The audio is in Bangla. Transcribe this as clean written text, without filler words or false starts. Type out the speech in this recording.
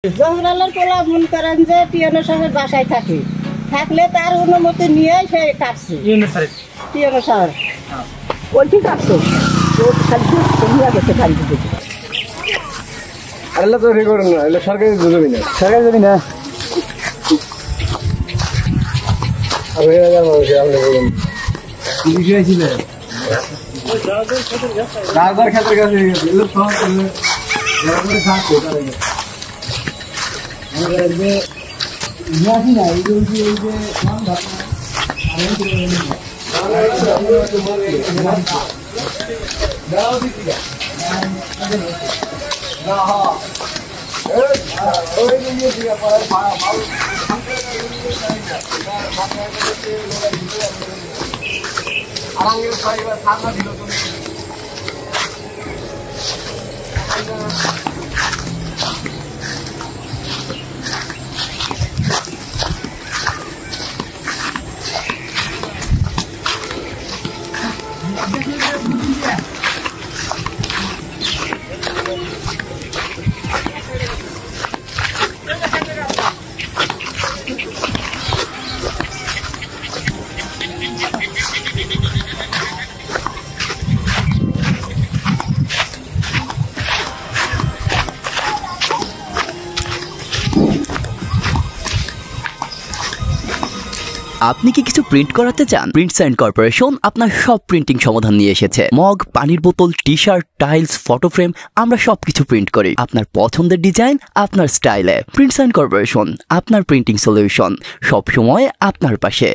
জহরালার পোলা মন করেন যে টিএনও সাহেবের বাসায় থাকে, থাকলে তার অনুমতি নিয়ে সে কাটছে। টিএনও সাহেব ওইটি কাটতো, আল্লাহ তো রেকর্ড না, এটা সরকারি জমি না, সরকারি জমি না। ক্ষেত্রের কাছে আপনি কি কিছু প্রিন্ট করাতে চান? প্রিন্টস এন্ড কর্পোরেশন আপনার সব প্রিন্টিং সমাধান নিয়ে এসেছে। মগ, পানির বোতল, টি-শার্ট, টাইলস, ফটো ফ্রেম, আমরা সবকিছু প্রিন্ট করি আপনার পছন্দের ডিজাইন, আপনার স্টাইলে। প্রিন্টস এন্ড কর্পোরেশন, আপনার প্রিন্টিং সলিউশন, সব সময় আপনার পাশে।